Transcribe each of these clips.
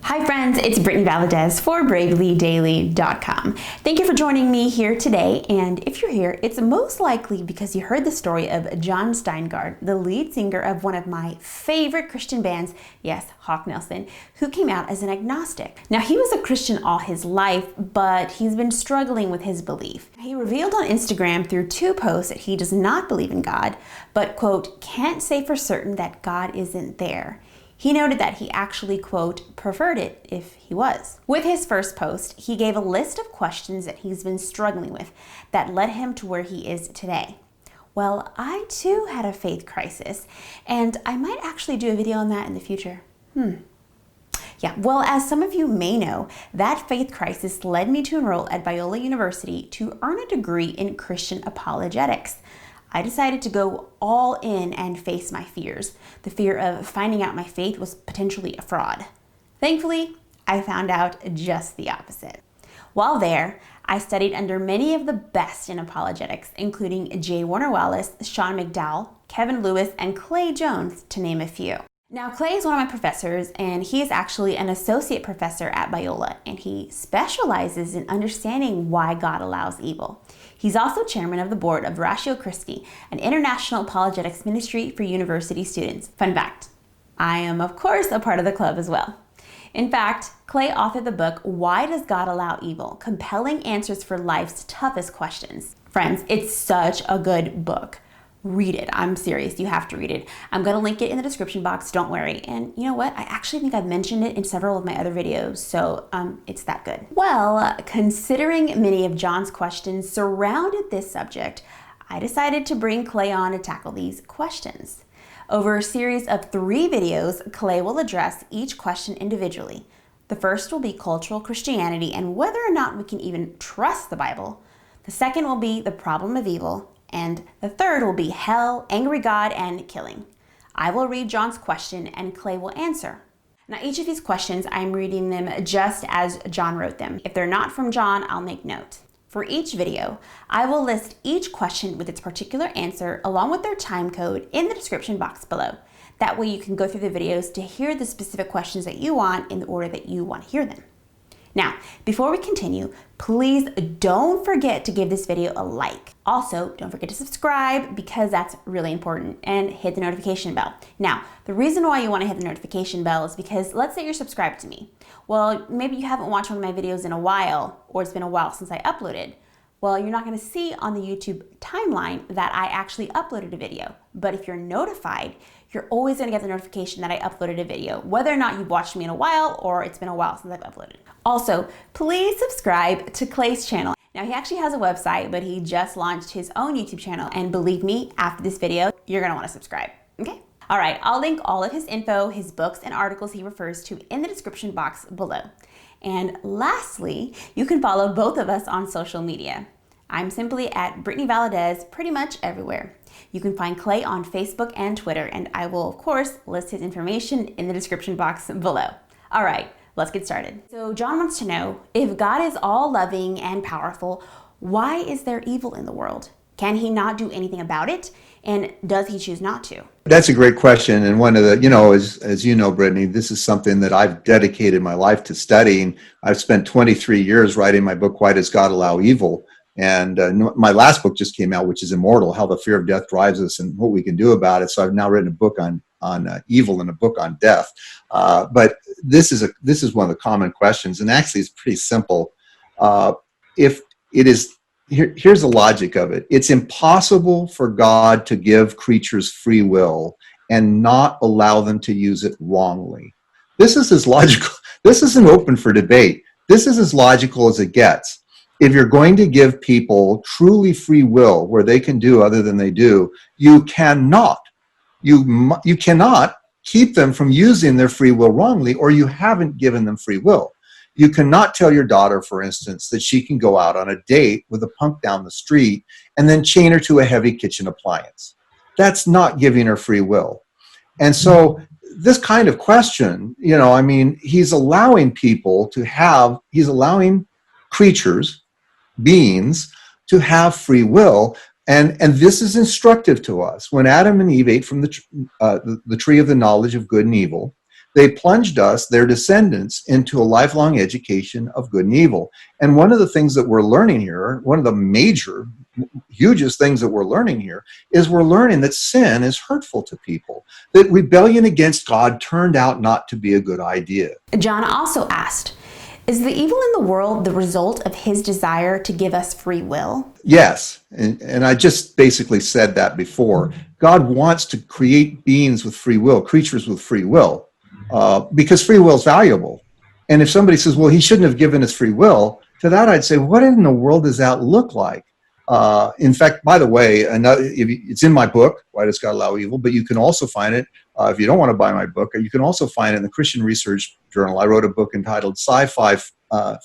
Hi friends, it's Brittany Valadez for BravelyDaily.com. Thank you for joining me here today, and if you're here, it's most likely because you heard the story of Jon Steingard, the lead singer of one of my favorite Christian bands, yes, Hawk Nelson, who came out as an agnostic. Now, he was a Christian all his life, but he's been struggling with his belief. He revealed on Instagram through 2 posts that he does not believe in God, but, quote, can't say for certain that God isn't there. He noted that he actually, quote, preferred it if he was. With his first post, he gave a list of questions that he's been struggling with that led him to where he is today. Well, I too had a faith crisis, and I might actually do a video on that in the future. Yeah, well, as some of you may know, that faith crisis led me to enroll at Biola University to earn a degree in Christian apologetics. I decided to go all in and face my fears. The fear of finding out my faith was potentially a fraud. Thankfully, I found out just the opposite. While there, I studied under many of the best in apologetics, including J. Warner Wallace, Sean McDowell, Kevin Lewis, and Clay Jones, to name a few. Now, Clay is one of my professors, and he is actually an associate professor at Biola, and he specializes in understanding why God allows evil. He's also chairman of the board of Ratio Christi, an international apologetics ministry for university students. Fun fact, I am, of course, a part of the club as well. In fact, Clay authored the book, Why Does God Allow Evil? Compelling Answers for Life's Toughest Questions. Friends, it's such a good book. Read it. I'm serious. You have to read it. I'm going to link it in the description box. Don't worry. And you know what? I actually think I've mentioned it in several of my other videos, so it's that good. Well, considering many of Jon's questions surrounded this subject, I decided to bring Clay on to tackle these questions. Over a series of 3 videos, Clay will address each question individually. The first will be cultural Christianity and whether or not we can even trust the Bible. The second will be the problem of evil. And the third will be hell, angry God, and killing. I will read Jon's question and Clay will answer. Now, each of these questions, I'm reading them just as Jon wrote them. If they're not from Jon, I'll make note. For each video, I will list each question with its particular answer along with their time code in the description box below. That way you can go through the videos to hear the specific questions that you want in the order that you want to hear them. Now, before we continue, please don't forget to give this video a like. Also, don't forget to subscribe because that's really important, and hit the notification bell. Now, the reason why you want to hit the notification bell is because let's say you're subscribed to me. Well, maybe you haven't watched one of my videos in a while, or it's been a while since I uploaded. Well, you're not going to see on the YouTube timeline that I actually uploaded a video. But if you're notified, you're always going to get the notification that I uploaded a video, whether or not you've watched me in a while or it's been a while since I've uploaded. Also, please subscribe to Clay's channel. Now, he actually has a website, but he just launched his own YouTube channel. And believe me, after this video, you're going to want to subscribe. Okay? All right, I'll link all of his info, his books, and articles he refers to in the description box below. And lastly, you can follow both of us on social media. I'm simply at Brittany Valadez pretty much everywhere. You can find Clay on Facebook and Twitter, and I will, of course, list his information in the description box below. All right, let's get started. So Jon wants to know, if God is all loving and powerful, why is there evil in the world? Can he not do anything about it? And does he choose not to? That's a great question. And one of the, as you know, Brittany, this is something that I've dedicated my life to studying. I've spent 23 years writing my book, Why Does God Allow Evil? And my last book just came out, which is Immortal, How the Fear of Death Drives Us and What We Can Do About It. So I've now written a book on evil and a book on death. But this is one of the common questions. And actually, it's pretty simple. If it is, here's the logic of it. It's impossible for God to give creatures free will and not allow them to use it wrongly. This is as logical. This isn't open for debate. This is as logical as it gets. If you're going to give people truly free will where they can do other than they do, you cannot keep them from using their free will wrongly, or you haven't given them free will. You cannot tell your daughter, for instance, that she can go out on a date with a punk down the street and then chain her to a heavy kitchen appliance. That's not giving her free will. And so this kind of question, he's allowing creatures, beings, to have free will. And this is instructive to us. When Adam and Eve ate from the tree of the knowledge of good and evil, they plunged us, their descendants, into a lifelong education of good and evil. And one of the things that we're learning here, one of the major, hugest things that we're learning here, is we're learning that sin is hurtful to people, that rebellion against God turned out not to be a good idea. Jon also asked, is the evil in the world the result of his desire to give us free will? Yes, and I just basically said that before. God wants to create beings with free will, creatures with free will, because free will is valuable. And if somebody says, well, he shouldn't have given us free will, to that I'd say, what in the world does that look like? In fact, by the way, it's in my book, Why Does God Allow Evil? But you can also find it, if you don't want to buy my book, you can also find it in the Christian Research Journal. I wrote a book entitled Sci-Fi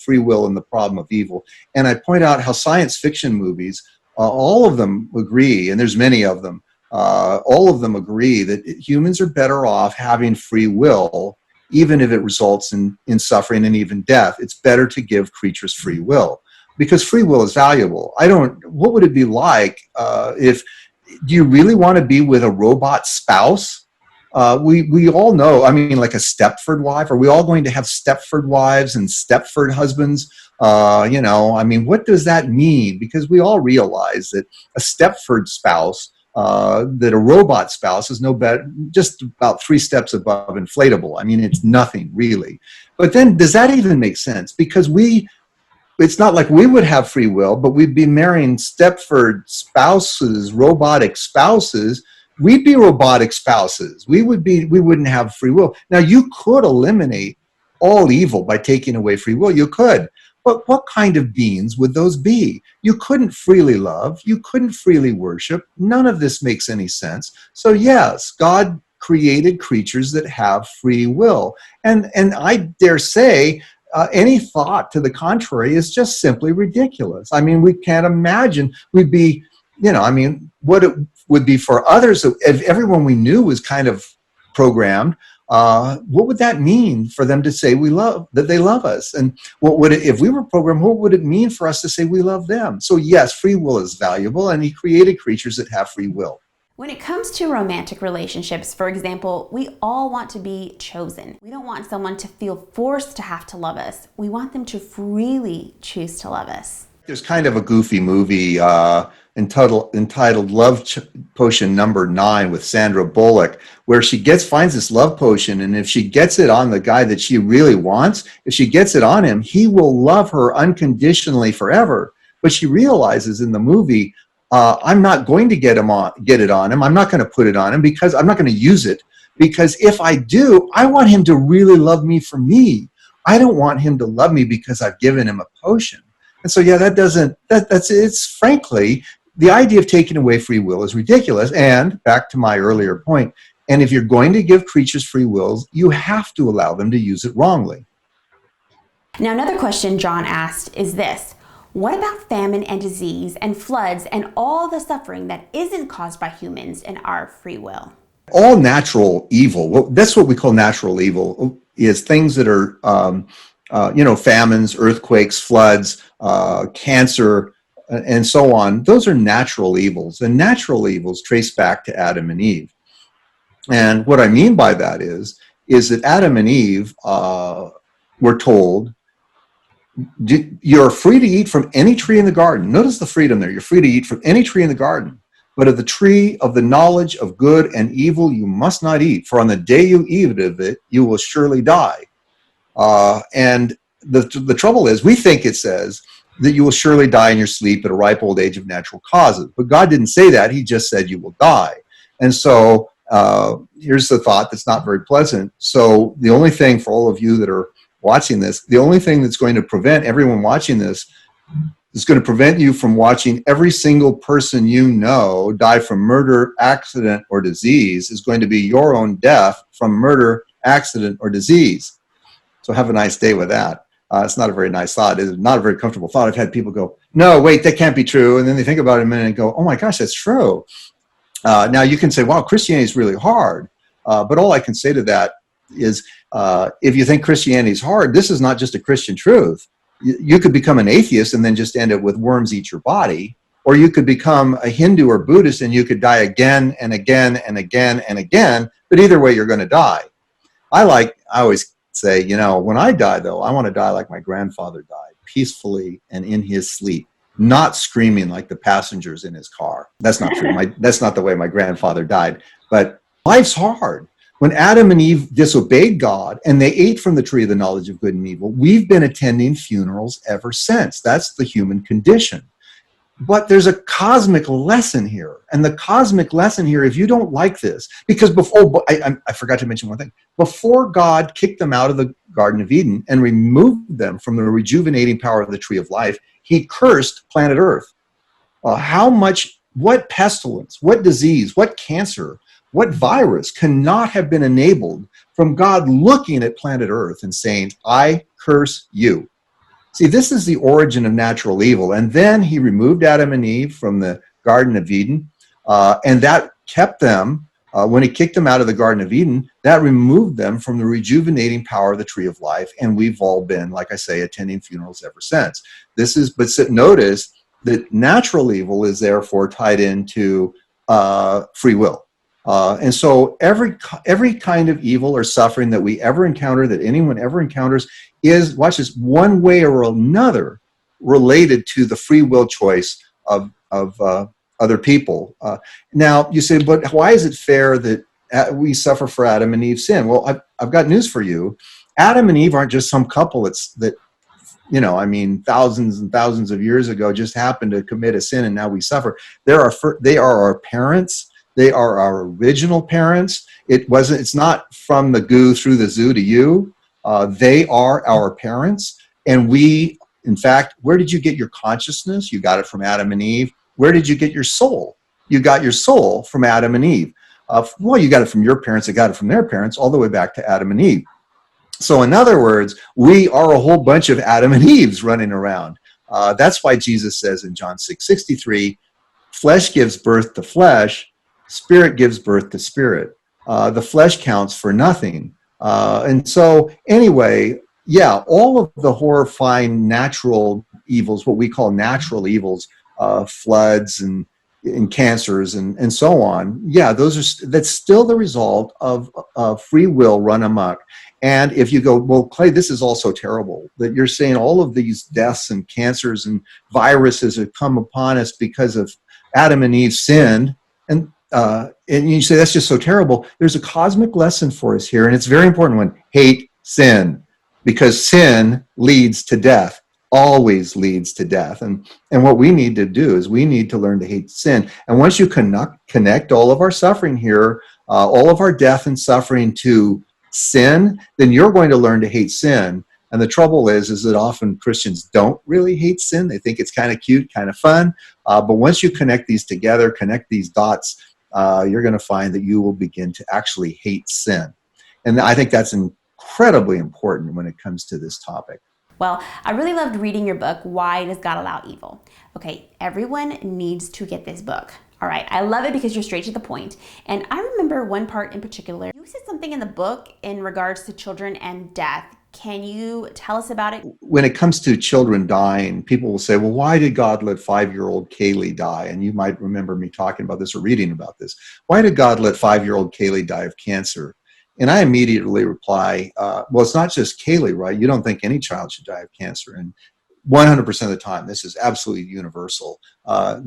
Free Will and the Problem of Evil. And I point out how science fiction movies, all of them agree, and there's many of them, all of them agree that humans are better off having free will, even if it results in suffering and even death. It's better to give creatures free will, because free will is valuable. What would it be like do you really want to be with a robot spouse? We all know, like a Stepford wife. Are we all going to have Stepford wives and Stepford husbands? What does that mean? Because we all realize that a Stepford spouse, that a robot spouse is no better, just about 3 steps above inflatable. It's nothing really. But then does that even make sense? Because it's not like we would have free will, but we'd be marrying Stepford spouses, robotic spouses. We'd be robotic spouses. We wouldn't have free will. Now, you could eliminate all evil by taking away free will. You could. But what kind of beings would those be? You couldn't freely love. You couldn't freely worship. None of this makes any sense. So yes, God created creatures that have free will. And I dare say, any thought to the contrary is just simply ridiculous. We can't imagine we'd be, what it would be for others if everyone we knew was kind of programmed. What would that mean for them to say that they love us? And if we were programmed, what would it mean for us to say we love them? So yes, free will is valuable, and he created creatures that have free will. When it comes to romantic relationships, for example, we all want to be chosen. We don't want someone to feel forced to have to love us. We want them to freely choose to love us. There's kind of a goofy movie entitled Love Potion Number 9 with Sandra Bullock, where she finds this love potion, and if she gets it on the guy that she really wants, if she gets it on him, he will love her unconditionally forever. But she realizes in the movie, I'm not going to get it on him. I'm not going to put it on him because I'm not going to use it. Because if I do, I want him to really love me for me. I don't want him to love me because I've given him a potion. And so, yeah, it's frankly, the idea of taking away free will is ridiculous. And back to my earlier point, and if you're going to give creatures free wills, you have to allow them to use it wrongly. Now, another question Jon asked is this. What about famine and disease and floods and all the suffering that isn't caused by humans and our free will? All natural evil, that's what we call natural evil, is things that are, famines, earthquakes, floods, cancer, and so on. Those are natural evils, and natural evils trace back to Adam and Eve. And what I mean by that is that Adam and Eve were told, you're free to eat from any tree in the garden. Notice the freedom there. You're free to eat from any tree in the garden. But of the tree of the knowledge of good and evil you must not eat, for on the day you eat of it, you will surely die. And the trouble is, we think it says that you will surely die in your sleep at a ripe old age of natural causes. But God didn't say that. He just said you will die. And so here's the thought that's not very pleasant. So the only thing for all of you that are watching this, the only thing that's going to prevent everyone watching this is going to prevent you from watching every single person you know die from murder, accident, or disease is going to be your own death from murder, accident, or disease. So have a nice day with that. It's not a very nice thought. It's not a very comfortable thought. I've had people go, no, wait, that can't be true. And then they think about it a minute and go, oh my gosh, that's true. Now you can say, wow, Christianity is really hard. But all I can say to that is, if you think Christianity is hard, this is not just a Christian truth. You could become an atheist and then just end up with worms eat your body, or you could become a Hindu or Buddhist and you could die again and again and again and again, but either way you're going to die. I like I always say, when I die, though, I want to die like my grandfather died, peacefully and in his sleep, not screaming like the passengers in his car. That's not true. That's not the way my grandfather died. But life's hard. When Adam and Eve disobeyed God and they ate from the tree of the knowledge of good and evil, we've been attending funerals ever since. That's the human condition. But there's a cosmic lesson here. And the cosmic lesson here, if you don't like this, because before, I forgot to mention one thing. Before God kicked them out of the Garden of Eden and removed them from the rejuvenating power of the tree of life, he cursed planet Earth. What pestilence, what disease, what cancer, what virus cannot have been enabled from God looking at planet Earth and saying, I curse you. See, this is the origin of natural evil. And then he removed Adam and Eve from the Garden of Eden, and that kept them, when he kicked them out of the Garden of Eden, that removed them from the rejuvenating power of the tree of life. And we've all been, like I say, attending funerals ever since. But notice that natural evil is therefore tied into free will. And so every kind of evil or suffering that we ever encounter, that anyone ever encounters, is, watch this, one way or another related to the free will choice of other people. Now, you say, but why is it fair that we suffer for Adam and Eve's sin? Well, I've got news for you. Adam and Eve aren't just some couple that thousands and thousands of years ago just happened to commit a sin and now we suffer. They are our parents. They are our original parents. It's not from the goo through the zoo to you. They are our parents. And we, in fact, where did you get your consciousness? You got it from Adam and Eve. Where did you get your soul? You got your soul from Adam and Eve. You got it from your parents. They got it from their parents, all the way back to Adam and Eve. So in other words, we are a whole bunch of Adam and Eves running around. That's why Jesus says in John 6:63, flesh gives birth to flesh, spirit gives birth to spirit. The flesh counts for nothing. And so anyway, all of the horrifying natural evils, what we call natural evils, floods and cancers and so on, that's still the result of free will run amok. And if you go, well, Clay, this is also terrible, that you're saying all of these deaths and cancers and viruses have come upon us because of Adam and Eve sinned, and you say that's just so terrible. There's a cosmic lesson for us here, and it's a very important one. Hate sin, because sin leads to death, always leads to death. And what we need to do is we need to learn to hate sin. And once you connect all of our suffering here, all of our death and suffering to sin, then you're going to learn to hate sin. And the trouble is that often Christians don't really hate sin. They think it's kind of cute, kind of fun. But once you connect these together, connect these dots, you're going to find that you will begin to actually hate sin. And I think that's incredibly important when it comes to this topic. Well, I really loved reading your book, Why Does God Allow Evil? Okay, everyone needs to get this book. All right, I love it because you're straight to the point. And I remember one part in particular. You said something in the book in regards to children and death. Can you tell us about it? When it comes to children dying, people will say, well, why did God let 5-year-old Kaylee die? And you might remember me talking about this or reading about this. Why did God let 5-year-old Kaylee die of cancer? And I immediately reply, well, it's not just Kaylee, right? You don't think any child should die of cancer. And 100% of the time, this is absolutely universal.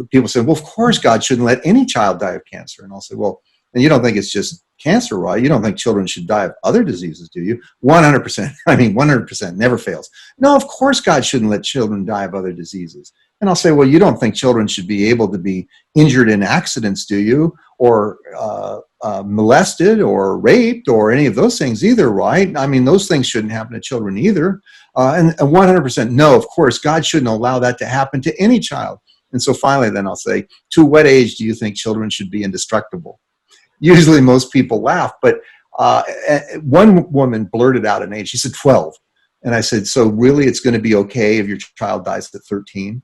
People say, well, of course God shouldn't let any child die of cancer. And I'll say, well, and you don't think it's just cancer, right? You don't think children should die of other diseases, do you? 100%. 100% never fails. No, of course God shouldn't let children die of other diseases. And I'll say, well, you don't think children should be able to be injured in accidents, do you? Or molested or raped or any of those things either, right? Those things shouldn't happen to children either. And 100%, no, of course, God shouldn't allow that to happen to any child. And so finally, then I'll say, to what age do you think children should be indestructible? Usually most people laugh, but one woman blurted out an age. She said 12. And I said, so really it's going to be okay if your child dies at 13?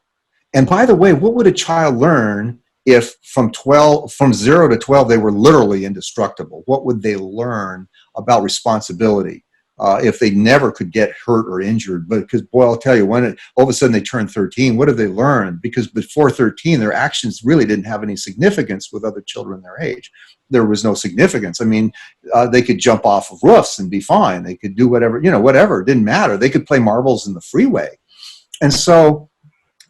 And by the way, what would a child learn if from 0 to 12, they were literally indestructible? What would they learn about responsibility if they never could get hurt or injured? Because, boy, I'll tell you, when all of a sudden they turn 13, what have they learned? Because before 13, their actions really didn't have any significance with other children their age. there was no significance. I mean, they could jump off of roofs and be fine. They could do whatever, whatever. It didn't matter. They could play marbles in the freeway. And so,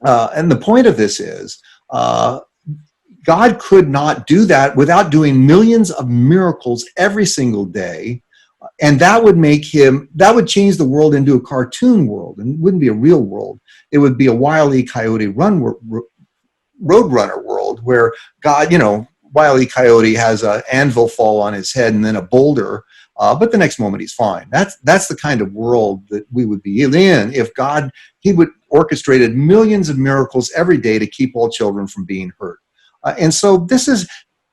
and the point of this is, God could not do that without doing millions of miracles every single day. And that would change the world into a cartoon world, and it wouldn't be a real world. It would be a Wile E. Coyote Roadrunner world where God, Wile E. Coyote has an anvil fall on his head and then a boulder, but the next moment he's fine. That's the kind of world that we would be in if God, he would orchestrated millions of miracles every day to keep all children from being hurt. And so this is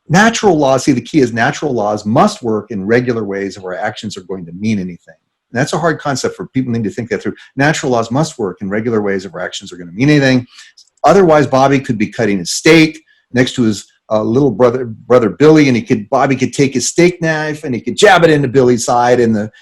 natural laws. See, the key is natural laws must work in regular ways if our actions are going to mean anything. And that's a hard concept for people need to think that through. Natural laws must work in regular ways if our actions are going to mean anything. Otherwise, Bobby could be cutting his steak next to his little brother Billy, and Bobby could take his steak knife and he could jab it into Billy's side, and the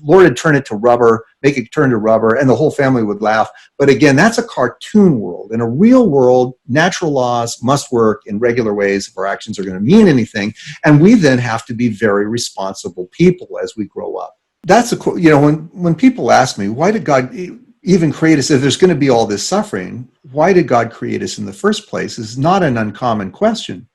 Lord would turn it to rubber, make it turn to rubber, and the whole family would laugh. But again, that's a cartoon world. In a real world, natural laws must work in regular ways if our actions are going to mean anything. And we then have to be very responsible people as we grow up. That's when people ask me, why did God even create us if there's going to be all this suffering? Why did God create us in the first place is not an uncommon question.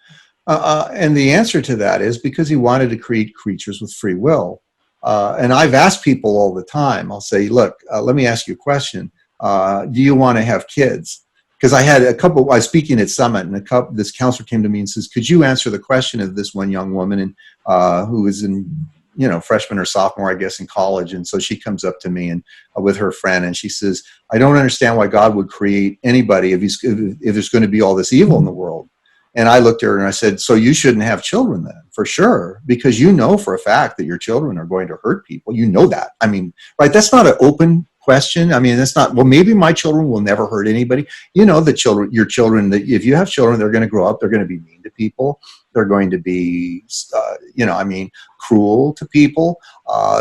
And the answer to that is because he wanted to create creatures with free will. And I've asked people all the time, I'll say, look, let me ask you a question. Do you want to have kids? Because I was speaking at Summit, and this counselor came to me and says, could you answer the question of this one young woman who was in, freshman or sophomore, I guess, in college. And so she comes up to me and with her friend, and she says, I don't understand why God would create anybody if there's going to be all this evil in the world. And I looked at her and I said, so you shouldn't have children then, for sure, because for a fact that your children are going to hurt people. You know that. I mean, right, that's not an open question. I mean, that's not, well, maybe my children will never hurt anybody. Your children, if you have children, they're going to grow up, they're going to be mean to people. They're going to be, cruel to people.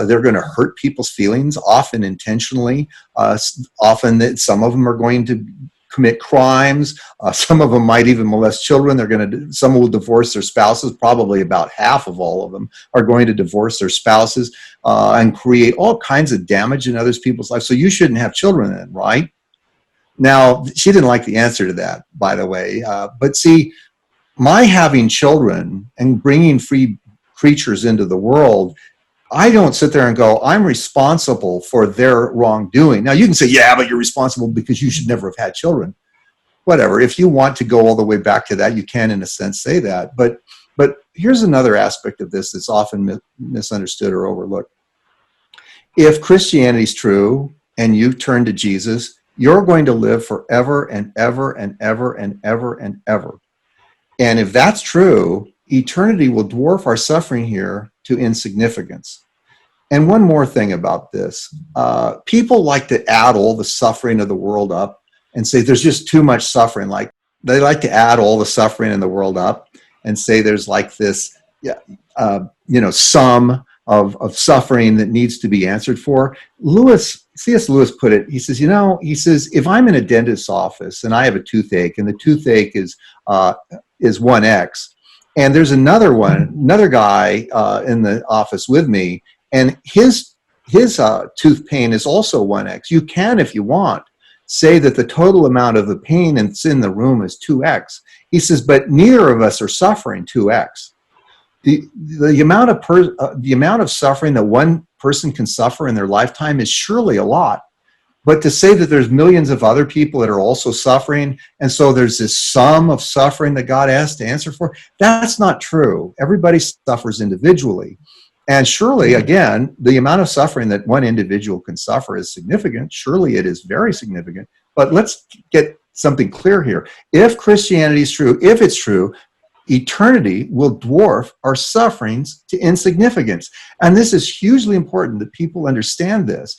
They're going to hurt people's feelings, often intentionally. Often that some of them are going to commit crimes. Some of them might even molest children. Some will divorce their spouses. Probably about half of all of them are going to divorce their spouses and create all kinds of damage in other people's lives. So you shouldn't have children then, right? Now, she didn't like the answer to that, by the way. But see, my having children and bringing free creatures into the world, I don't sit there and go, I'm responsible for their wrongdoing. Now, you can say, yeah, but you're responsible because you should never have had children. Whatever. If you want to go all the way back to that, you can, in a sense, say that. But here's another aspect of this that's often misunderstood or overlooked. If Christianity is true and you turn to Jesus, you're going to live forever and ever and ever and ever and ever. And if that's true, eternity will dwarf our suffering here to insignificance. And one more thing about this. People like to add all the suffering of the world up and say there's just too much suffering. Like they like to add all the suffering in the world up and say there's like this, sum of suffering that needs to be answered for. C.S. Lewis put it, he says, if I'm in a dentist's office and I have a toothache and the toothache is 1X, and there's another guy in the office with me, and his tooth pain is also 1X. You can, if you want, say that the total amount of the pain that's in the room is 2X. He says, but neither of us are suffering 2X. The amount of suffering that one person can suffer in their lifetime is surely a lot. But to say that there's millions of other people that are also suffering, and so there's this sum of suffering that God has to answer for, that's not true. Everybody suffers individually. And surely, again, the amount of suffering that one individual can suffer is significant. Surely it is very significant. But let's get something clear here. If Christianity is true, if it's true, eternity will dwarf our sufferings to insignificance. And this is hugely important that people understand this.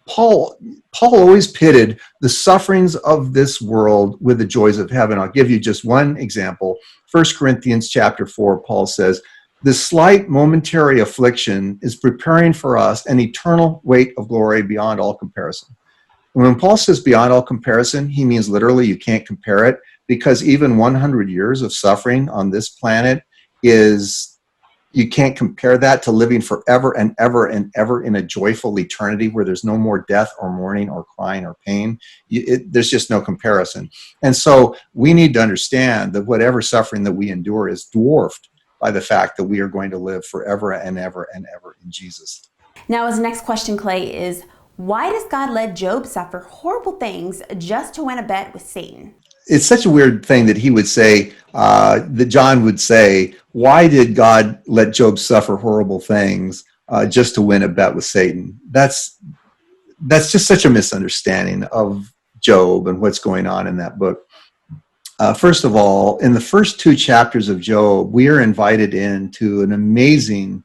Paul always pitted the sufferings of this world with the joys of heaven. I'll give you just one example. 1 Corinthians chapter 4, Paul says, this slight momentary affliction is preparing for us an eternal weight of glory beyond all comparison. And when Paul says beyond all comparison, he means literally you can't compare it, because even 100 years of suffering on this planet is, you can't compare that to living forever and ever and ever in a joyful eternity where there's no more death or mourning or crying or pain. There's just no comparison. And so we need to understand that whatever suffering that we endure is dwarfed by the fact that we are going to live forever and ever and ever in Jesus. Now, his next question, Clay, is why does God let Job suffer horrible things just to win a bet with Satan? It's such a weird thing that he would say, that John would say, why did God let Job suffer horrible things just to win a bet with Satan? That's just such a misunderstanding of Job and what's going on in that book. First of all, in the first 2 chapters of Job, we are invited into an amazing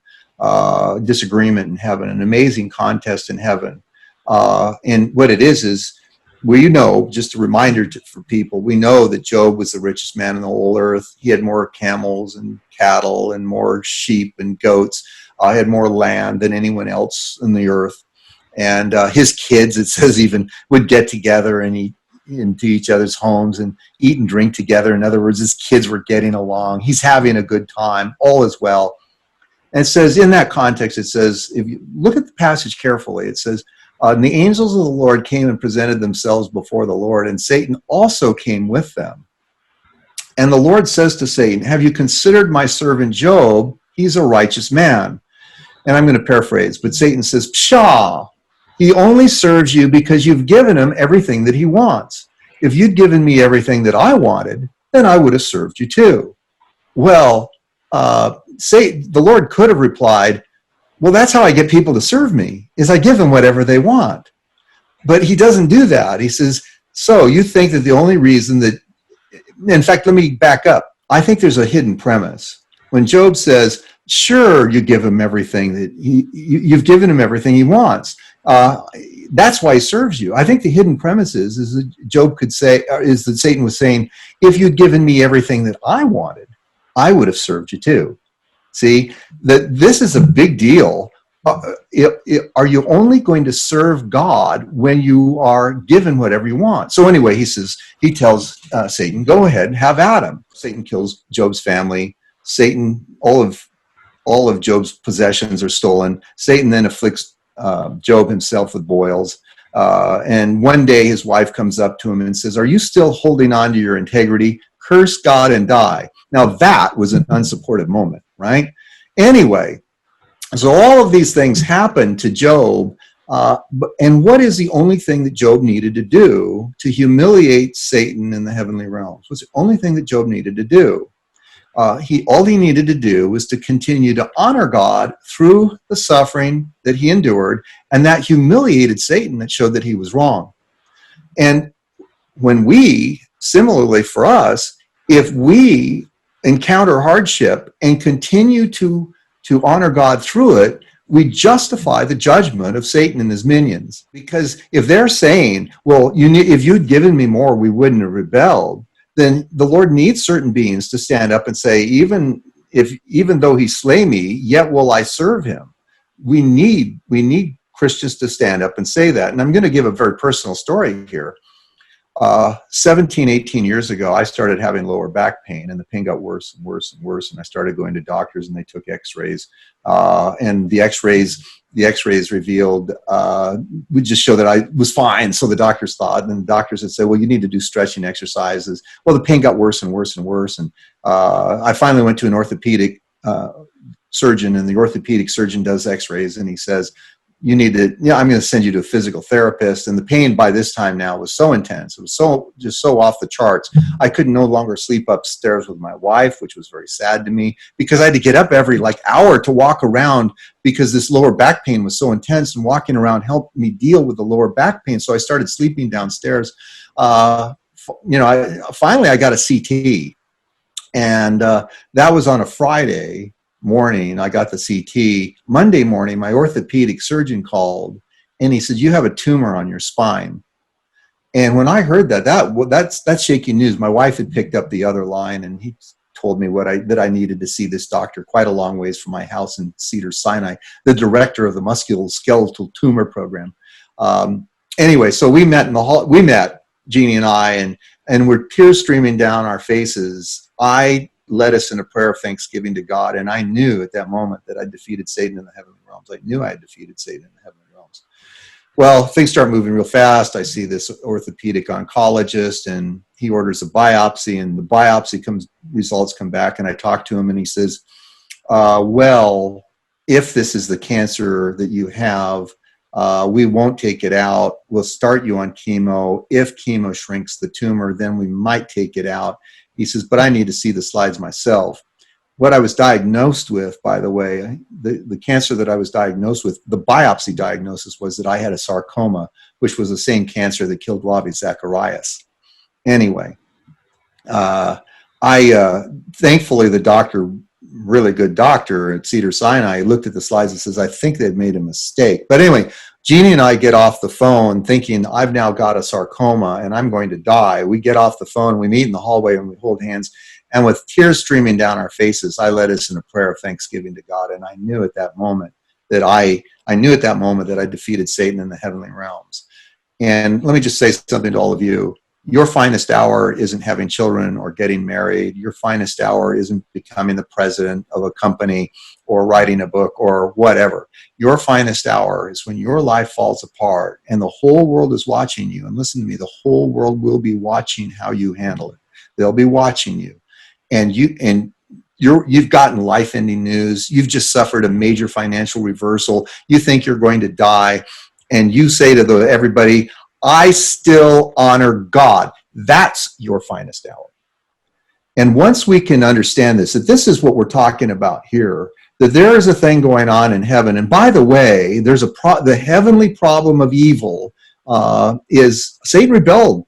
disagreement in heaven, an amazing contest in heaven. And what it is we know, just a reminder for people, we know that Job was the richest man in the whole earth. He had more camels and cattle and more sheep and goats. He had more land than anyone else in the earth. And his kids, it says, even would get together and eat into each other's homes and eat and drink together. In other words, his kids were getting along. He's having a good time. All is well. And it says, in that context, it says, if you look at the passage carefully, it says, and the angels of the Lord came and presented themselves before the Lord, and Satan also came with them. And the Lord says to Satan, have you considered my servant Job? He's a righteous man. And I'm going to paraphrase, but Satan says, pshaw, he only serves you because you've given him everything that he wants. If you'd given me everything that I wanted, then I would have served you too. Well, Satan, the Lord could have replied, well, that's how I get people to serve me, is I give them whatever they want. But he doesn't do that. He says, so you think that the only reason that, in fact, let me back up. I think there's a hidden premise. When Job says, sure, you give him everything that you've given him everything he wants. That's why he serves you. I think the hidden premise is that Job could say, is that Satan was saying, if you'd given me everything that I wanted, I would have served you too. See, that this is a big deal. Are you only going to serve God when you are given whatever you want? So anyway, he tells Satan, go ahead, have at him. Satan kills Job's family. Satan, all of Job's possessions are stolen. Satan then afflicts Job himself with boils. And one day his wife comes up to him and says, are you still holding on to your integrity? Curse God and die. Now that was an unsupported moment, right? Anyway, so all of these things happened to Job. And what is the only thing that Job needed to do to humiliate Satan in the heavenly realms? What's the only thing that Job needed to do? All he needed to do was to continue to honor God through the suffering that he endured, and that humiliated Satan, that showed that he was wrong. And when we, similarly for us, if we encounter hardship and continue to honor God through it, we justify the judgment of Satan and his minions. Because if they're saying, well, if you'd given me more, we wouldn't have rebelled, then the Lord needs certain beings to stand up and say, even though he slay me, yet will I serve him. We need Christians to stand up and say that. And I'm going to give a very personal story here. 17, 18 years ago, I started having lower back pain, and the pain got worse and worse and worse. And I started going to doctors, and they took x-rays. And the x-rays revealed, would just show that I was fine. So the doctors thought, and the doctors had said, well, you need to do stretching exercises. Well, the pain got worse and worse and worse. And I finally went to an orthopedic surgeon, and the orthopedic surgeon does x-rays, and he says, I'm going to send you to a physical therapist. And the pain by this time now was so intense. It was so off the charts. I could no longer sleep upstairs with my wife, which was very sad to me, because I had to get up every hour to walk around, because this lower back pain was so intense, and walking around helped me deal with the lower back pain. So I started sleeping downstairs. Finally I got a CT, and that was on a Friday morning. I got the CT. Monday morning, my orthopedic surgeon called, and he said, you have a tumor on your spine. And when I heard that's shaking news. My wife had picked up the other line, and he told me that I needed to see this doctor quite a long ways from my house in Cedars-Sinai, the director of the musculoskeletal tumor program. Anyway, so we met in the hall. We met, Jeannie and I, and we're tears streaming down our faces. I led us in a prayer of thanksgiving to God. And I knew at that moment that I defeated Satan in the heavenly realms. I knew I had defeated Satan in the heavenly realms. Well, things start moving real fast. I see this orthopedic oncologist, and he orders a biopsy, and the biopsy results come back, and I talk to him, and he says, well, if this is the cancer that you have, we won't take it out. We'll start you on chemo. If chemo shrinks the tumor, then we might take it out. He says, but I need to see the slides myself. What I was diagnosed with, by the way, the cancer that I was diagnosed with, the biopsy diagnosis was that I had a sarcoma, which was the same cancer that killed Ravi Zacharias. Anyway, thankfully the doctor, really good doctor at Cedars-Sinai, looked at the slides and says, I think they've made a mistake. But anyway, Jeannie and I get off the phone thinking I've now got a sarcoma and I'm going to die. We get off the phone, we meet in the hallway and we hold hands. And with tears streaming down our faces, I led us in a prayer of thanksgiving to God. And I knew at that moment that I defeated Satan in the heavenly realms. And let me just say something to all of you. Your finest hour isn't having children or getting married. Your finest hour isn't becoming the president of a company or writing a book or whatever. Your finest hour is when your life falls apart and the whole world is watching you. And listen to me, the whole world will be watching how you handle it. They'll be watching you. And you've gotten life-ending news. You've just suffered a major financial reversal. You think you're going to die. And you say to everybody, I still honor God. That's your finest hour. And once we can understand this, that this is what we're talking about here, that there is a thing going on in heaven. And by the way, there's the heavenly problem of evil is Satan rebelled.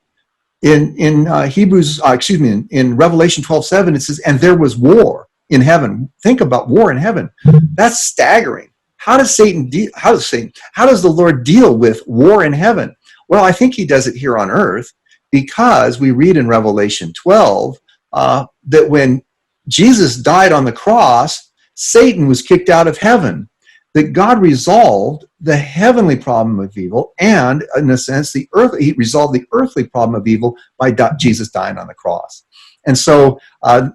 In Revelation 12:7, it says, and there was war in heaven. Think about war in heaven. That's staggering. How does the Lord deal with war in heaven? Well, I think he does it here on earth because we read in Revelation 12 that when Jesus died on the cross, Satan was kicked out of heaven. That God resolved the heavenly problem of evil, and in a sense, he resolved the earthly problem of evil by Jesus dying on the cross. And so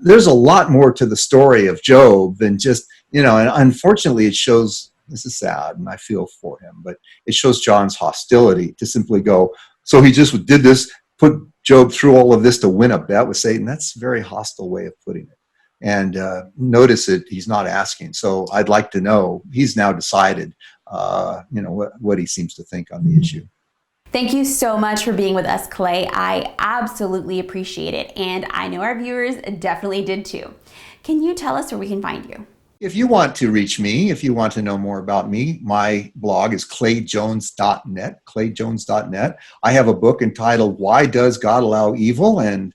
there's a lot more to the story of Job than just, and unfortunately it shows, this is sad and I feel for him, but it shows John's hostility to simply go, so he just did this, put Job through all of this to win a bet with Satan. That's a very hostile way of putting it. And notice that he's not asking. So I'd like to know, he's now decided, what he seems to think on the issue. Thank you so much for being with us, Clay. I absolutely appreciate it. And I know our viewers definitely did too. Can you tell us where we can find you? If you want to reach me, if you want to know more about me, my blog is clayjones.net, clayjones.net. I have a book entitled, Why Does God Allow Evil? And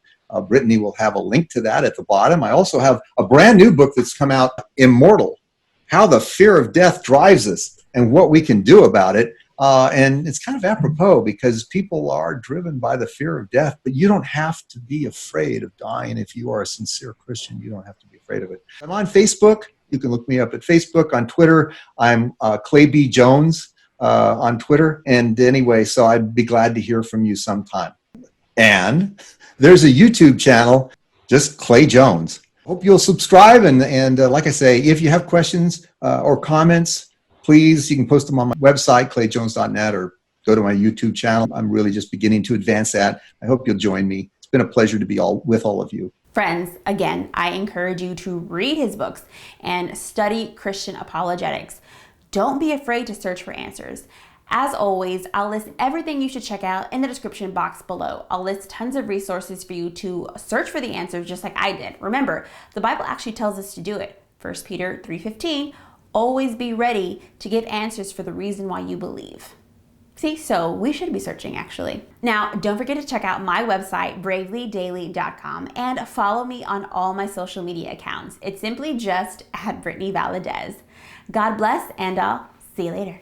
Brittany will have a link to that at the bottom. I also have a brand new book that's come out, Immortal, How the Fear of Death Drives Us and What We Can Do About It. And it's kind of apropos because people are driven by the fear of death, but you don't have to be afraid of dying. If you are a sincere Christian, you don't have to be afraid of it. I'm on Facebook. You can look me up at Facebook. On Twitter, I'm Clay B. Jones on Twitter. And anyway, so I'd be glad to hear from you sometime. And there's a YouTube channel, just Clay Jones. Hope you'll subscribe. And like I say, if you have questions or comments, please, you can post them on my website, clayjones.net, or go to my YouTube channel. I'm really just beginning to advance that. I hope you'll join me. It's been a pleasure to be with all of you. Friends, again, I encourage you to read his books and study Christian apologetics. Don't be afraid to search for answers. As always, I'll list everything you should check out in the description box below. I'll list tons of resources for you to search for the answers just like I did. Remember, the Bible actually tells us to do it. 1 Peter 3:15, always be ready to give answers for the reason why you believe. See, so we should be searching actually. Now, don't forget to check out my website, bravelydaily.com, and follow me on all my social media accounts. It's simply just @Brittany Valadez. God bless, and I'll see you later.